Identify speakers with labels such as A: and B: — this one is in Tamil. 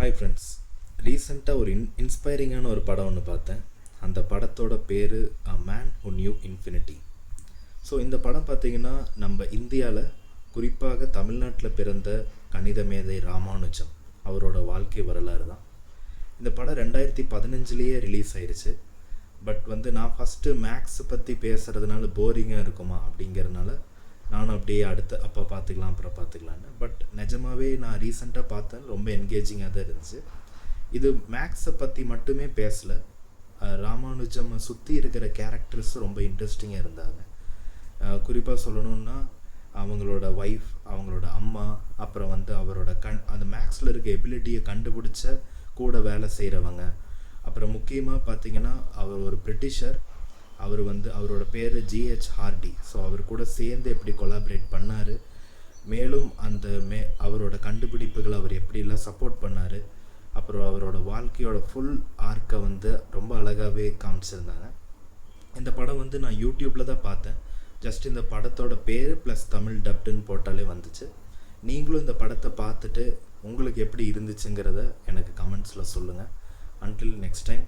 A: ஹாய் ஃப்ரெண்ட்ஸ், ரீசெண்டாக ஒரு இன்ஸ்பைரிங்கான ஒரு படம் ஒன்று பார்த்தேன். அந்த படத்தோட பேர் a man who new infinity. So இந்த படம் பார்த்திங்கன்னா நம்ம இந்தியாவில் குறிப்பாக தமிழ்நாட்டில் பிறந்த கணித மேதை ராமானுஜம் அவரோட வாழ்க்கை வரலாறு தான். இந்த படம் 2015 ரிலீஸ் ஆயிடுச்சு. பட் நான் ஃபஸ்ட்டு மேக்ஸ் பற்றி பேசுகிறதுனால போரிங்காக இருக்குமா அப்படிங்கிறதுனால நானும் அப்படியே அப்போ பார்த்துக்கலாம் அப்புறம் பார்த்துக்கலான்னு. பட் நிஜமாகவே நான் ரீசெண்டாக பார்த்தேன், ரொம்ப என்கேஜிங்காக தான் இருந்துச்சு. இது மேக்ஸை பற்றி மட்டுமே பேசலை, ராமானுஜம் சுற்றி இருக்கிற கேரக்டர்ஸ் ரொம்ப இன்ட்ரெஸ்டிங்காக இருந்தாங்க. குறிப்பாக சொல்லணுன்னா அவங்களோட ஒய்ஃப், அவங்களோட அம்மா, அப்புறம் அவரோட அந்த மேக்ஸில் இருக்க எபிலிட்டியை கண்டுபிடிச்ச கூட வேலை செய்கிறவங்க. அப்புறம் முக்கியமாக பார்த்திங்கன்னா அவர் ஒரு பிரிட்டிஷர். அவர் அவரோட பேர் ஜிஹெச் ஹார்டி. ஸோ அவர் கூட சேர்ந்து எப்படி கொலாபரேட் பண்ணார், மேலும் அவரோட கண்டுபிடிப்புகளை அவர் எப்படிலாம் சப்போர்ட் பண்ணார், அப்புறம் அவரோட வாழ்க்கையோட ஃபுல் ஆர்க்கை ரொம்ப அழகாகவே காமிச்சிருந்தாங்க. இந்த படம் நான் யூடியூப்பில் தான் பார்த்தேன். ஜஸ்ட் இந்த படத்தோட பேர் ப்ளஸ் தமிழ் டப்டுன்னு போட்டாலே வந்துச்சு. நீங்களும் இந்த படத்தை பார்த்துட்டு உங்களுக்கு எப்படி இருந்துச்சுங்கிறத எனக்கு கமெண்ட்ஸில் சொல்லுங்கள். Until next time.